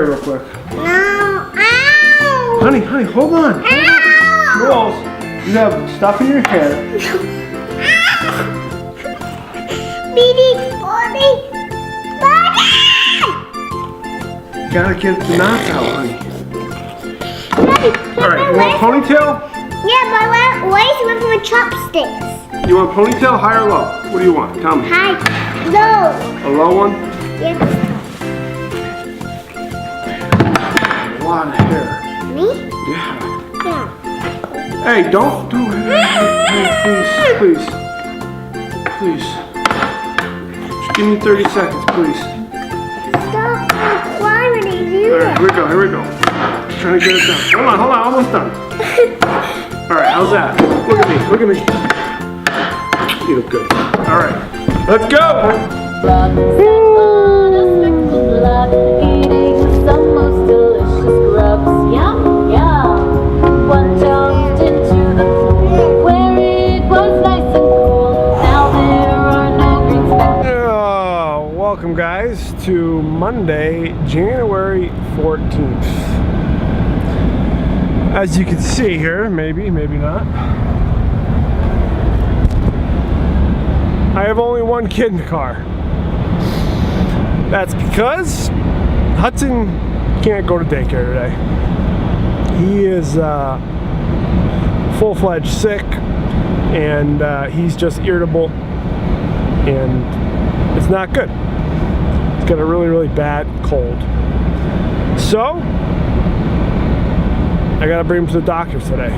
Real quick. No. Ow. Honey, hold on. Ow. Girls, you have stuff in your hair. Baby, body. Gotta get the knots out, honey. Daddy, Alright, you want a ponytail? Yeah, but why is it with my chopsticks? You want a ponytail, high or low? What do you want? Tell me. Hi. No. A low one? Yes. A lot of hair. Me? Yeah. Yeah. Hey, don't do it. Hey, please. Just give me 30 seconds, please. Stop. Why would they do Alright, it? here we go. Just trying to get it done. Hold on, almost done. Alright, how's that? Look at me. You look good. Alright, let's go! Blood, on a speckled blood, eating some most delicious grubs. Yum, yum. One jumped into the pool where it was nice and cool. Now there are no green specks. Oh, welcome guys to Monday, January 14th. As you can see here, maybe not. I have only one kid in the car. That's because Hudson can't go to daycare today. He is full-fledged sick, and he's just irritable, and it's not good. He's got a really bad cold. So I gotta bring him to the doctor today.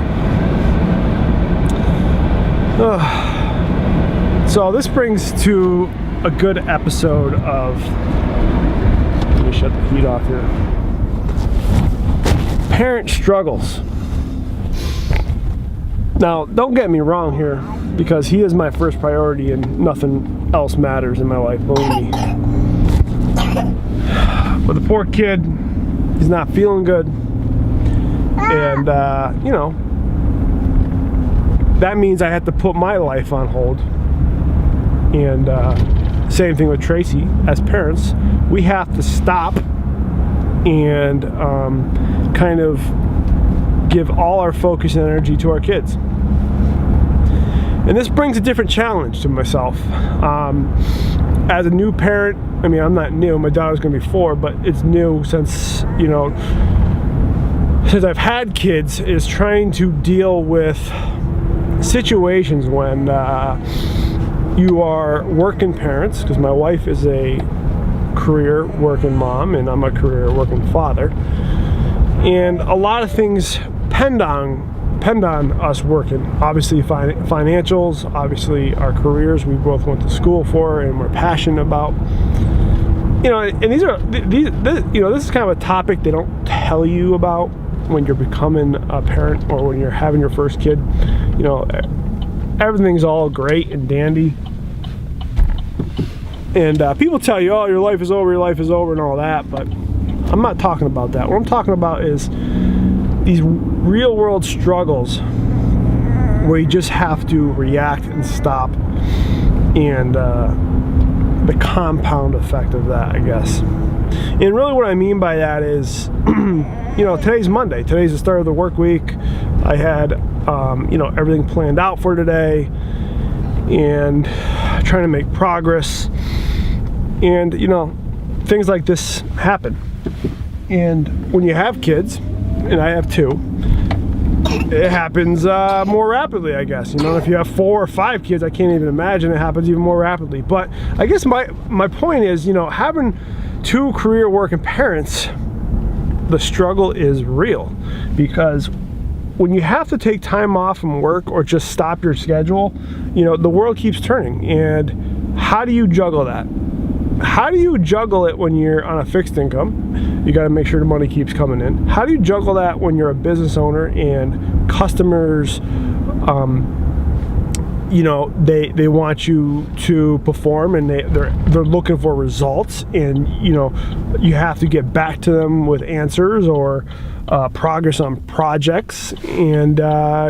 So this brings to a good episode of, let me shut the heat off here. Parent struggles. Now, don't get me wrong here, because he is my first priority and nothing else matters in my life, believe me. But the poor kid, he's not feeling good. And, you know, that means I have to put my life on hold. And same thing with Tracy. As parents, we have to stop and kind of give all our focus and energy to our kids. And this brings a different challenge to myself. As a new parent, I mean, I'm not new. My daughter's going to be 4, but it's new since, you know, since I've had kids, is trying to deal with situations when you are working parents, because my wife is a career working mom and I'm a career working father, and a lot of things depend on us working. Obviously financials, obviously our careers we both went to school for and we're passionate about. You know, and these you know, this is kind of a topic they don't tell you about when you're becoming a parent or when you're having your first kid. You know, everything's all great and dandy, and people tell you, oh, your life is over and all that, but I'm not talking about that. What I'm talking about is these real world struggles where you just have to react and stop, and the compound effect of that, I guess. And really what I mean by that is, you know, today's Monday. Today's the start of the work week. I had, you know, everything planned out for today and trying to make progress. And, you know, things like this happen. And when you have kids, and I have 2, it happens more rapidly, I guess. You know, if you have 4 or 5 kids, I can't even imagine it happens even more rapidly. But I guess my point is, you know, having 2 career working parents, the struggle is real, because when you have to take time off from work or just stop your schedule, you know, the world keeps turning. And how do you juggle that? How do you juggle it when you're on a fixed income? You got to make sure the money keeps coming in. How do you juggle that when you're a business owner and customers, you know, they want you to perform and they're looking for results, and you know, you have to get back to them with answers or progress on projects, and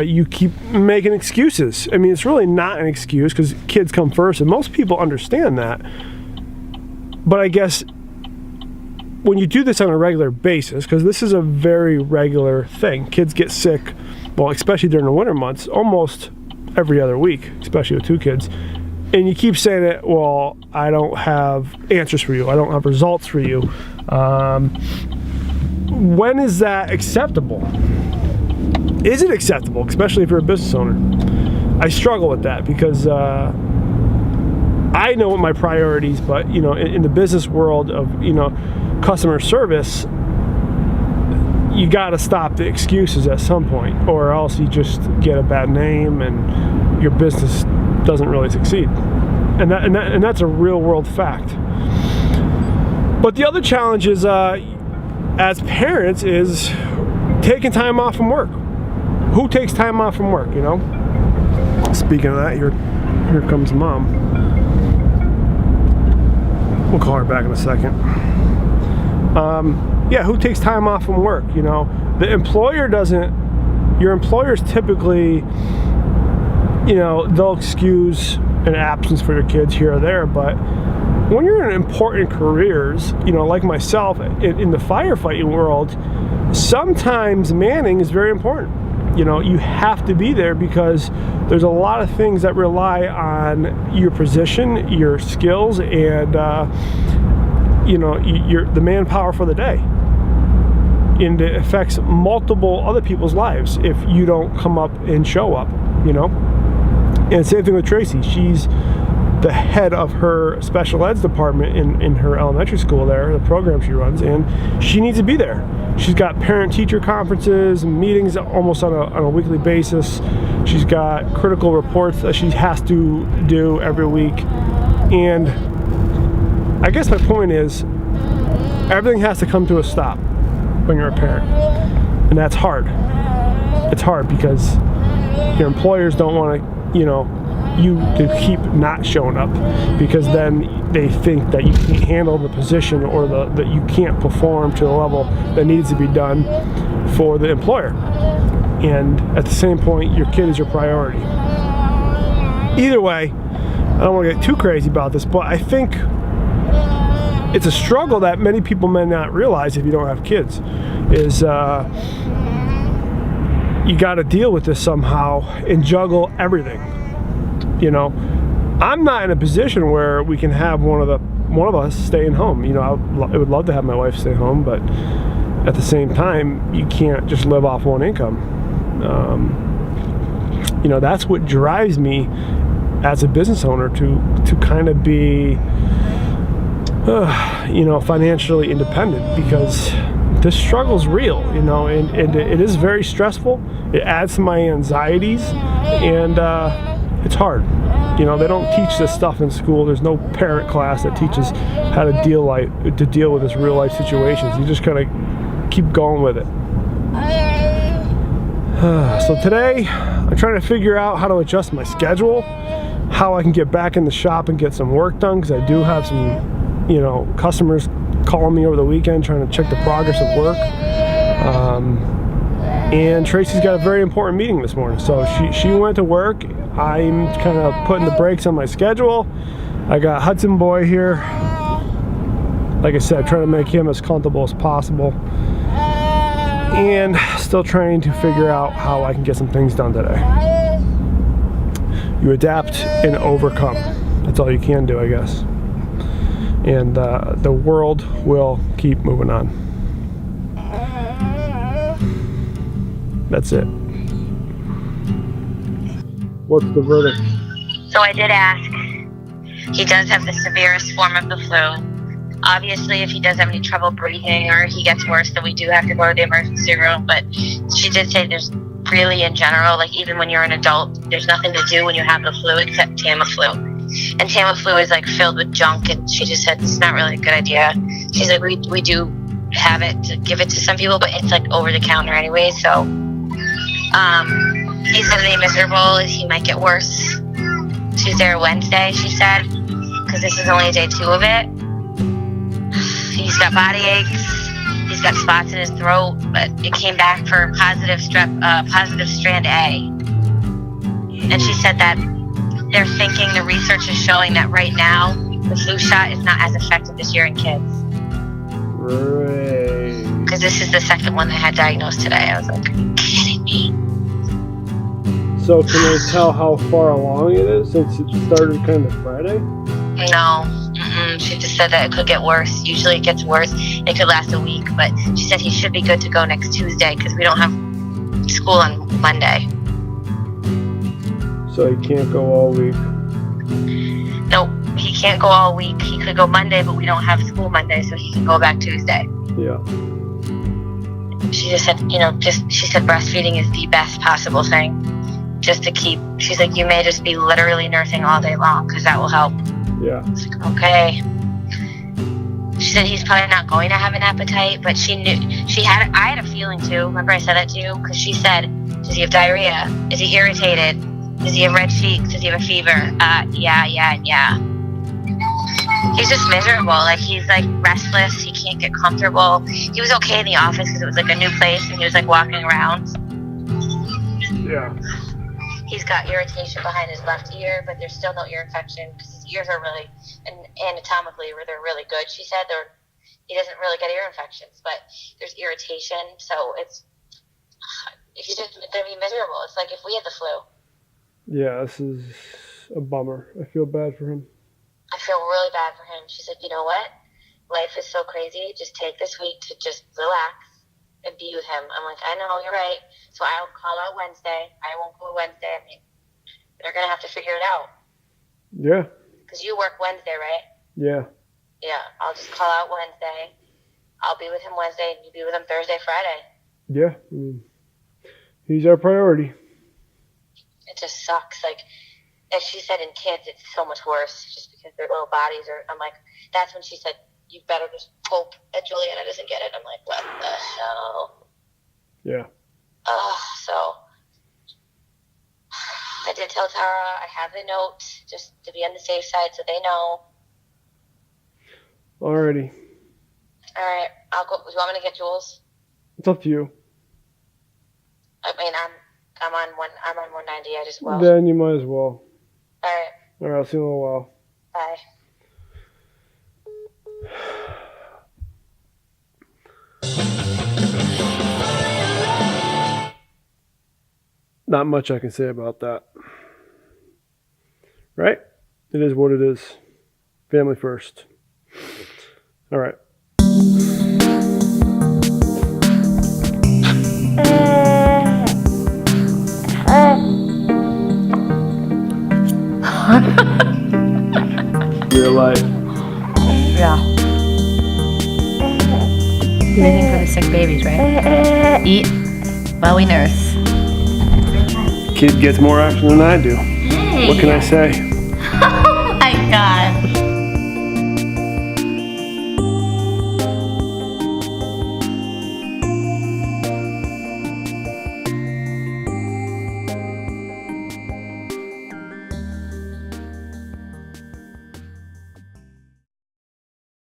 you keep making excuses. I mean, it's really not an excuse, because kids come first, and most people understand that. But I guess when you do this on a regular basis, because this is a very regular thing, kids get sick, well, especially during the winter months, almost every other week, especially with 2 kids. And you keep saying it, well, I don't have answers for you. I don't have results for you. When is that acceptable? Is it acceptable, especially if you're a business owner? I struggle with that because I know what my priorities, but in the business world of customer service, you got to stop the excuses at some point, or else you just get a bad name and your business doesn't really succeed. And that's a real world fact. But the other challenge is, as parents, is taking time off from work. Who takes time off from work? Speaking of that, here comes Mom. We'll call her back in a second. Who takes time off from work? The employer doesn't. Your employers typically, they'll excuse an absence for your kids here or there, but when you're in important careers, like myself, in the firefighting world, sometimes manning is very important. You have to be there because there's a lot of things that rely on your position, your skills, and you're the manpower for the day. And it affects multiple other people's lives if you don't come up and show up. And same thing with Tracy. She's the head of her special eds department in her elementary school there, the program she runs, and she needs to be there. She's got parent-teacher conferences and meetings almost on a weekly basis. She's got critical reports that she has to do every week. And I guess my point is, everything has to come to a stop when you're a parent. And that's hard. It's hard because your employers don't want you to keep not showing up, because then they think that you can't handle the position, or that you can't perform to the level that needs to be done for the employer. And at the same point, your kid is your priority. Either way, I don't want to get too crazy about this, but I think it's a struggle that many people may not realize if you don't have kids, is you got to deal with this somehow and juggle everything. I'm not in a position where we can have one of us staying home. I would love to have my wife stay home, but at the same time, you can't just live off one income. That's what drives me as a business owner to kind of be, financially independent, because this struggle's real, and it is very stressful. It adds to my anxieties, and it's hard. They don't teach this stuff in school. There's no parent class that teaches how to deal with this real life situations. You just kind of keep going with it. So today, I'm trying to figure out how to adjust my schedule, how I can get back in the shop and get some work done, because I do have some, customers calling me over the weekend trying to check the progress of work. And Tracy's got a very important meeting this morning, so she went to work. I'm kind of putting the brakes on my schedule. I got Hudson Boy here. Like I said, trying to make him as comfortable as possible, and still trying to figure out how I can get some things done today. You adapt and overcome. That's all you can do, I guess. And the world will keep moving on. That's it. What's the verdict? So I did ask. He does have the severest form of the flu. Obviously, if he does have any trouble breathing or he gets worse, then we do have to go to the emergency room. But she did say there's really, in general, like even when you're an adult, there's nothing to do when you have the flu except Tamiflu. And Tamiflu is like filled with junk, and she just said it's not really a good idea. She's like, we do have it to give it to some people, but it's like over the counter anyway. So he's going to be miserable. He might get worse Tuesday or Wednesday, she said, because this is only day 2 of it. He's got body aches. He's got spots in his throat, but it came back for positive strand A. And she said that they're thinking, the research is showing that right now the flu shot is not as effective this year in kids. Great. Because this is the second one that I had diagnosed today. I was like, are you kidding me? So can they tell how far along it is since it started kind of Friday? No. She just said that it could get worse. Usually it gets worse. It could last a week, but she said he should be good to go next Tuesday because we don't have school on Monday. So he can't go all week. Nope, he can't go all week. He could go Monday, but we don't have school Monday, so he can go back Tuesday. Yeah. She just said, she said breastfeeding is the best possible thing. Just to keep, she's like, you may just be literally nursing all day long because that will help. Yeah. I was like, okay. She said he's probably not going to have an appetite, but she knew, I had a feeling too. Remember I said that to you? Because she said, does he have diarrhea? Is he irritated? Does he have red cheeks? Does he have a fever? Yeah. He's just miserable. Like, he's like restless. He can't get comfortable. He was okay in the office because it was like a new place and he was like walking around. Yeah. He's got irritation behind his left ear, but there's still no ear infection because his ears are really, and anatomically, they're really good. She said he doesn't really get ear infections, but there's irritation, so he's just gonna be miserable. It's like if we had the flu. Yeah, this is a bummer. I feel bad for him. I feel really bad for him. She said, you know what? Life is so crazy. Just take this week to just relax and be with him. I'm like, I know, you're right. So I'll call out Wednesday. I won't go Wednesday. I mean, they're going to have to figure it out. Yeah. Because you work Wednesday, right? Yeah. Yeah, I'll just call out Wednesday. I'll be with him Wednesday, and you be with him Thursday, Friday. Yeah. He's our priority. It just sucks. Like, as she said, in kids, it's so much worse just because their little bodies are, I'm like, that's when she said, you better just hope that Juliana doesn't get it. I'm like, what the hell? Yeah. So I did tell Tara I have the note just to be on the safe side so they know. Alrighty. All right, I'll go. Do you want me to get Jules? It's up to you. I mean, I'm on 190. I just will. Then you might as well. All right. Alright, I'll see you in a little while. Bye. Not much I can say about that. Right? It is what it is. Family first. All right. Real life. Yeah. Anything for the sick babies, right? Eat while we nurse. Kid gets more action than I do. Hey. What can I say?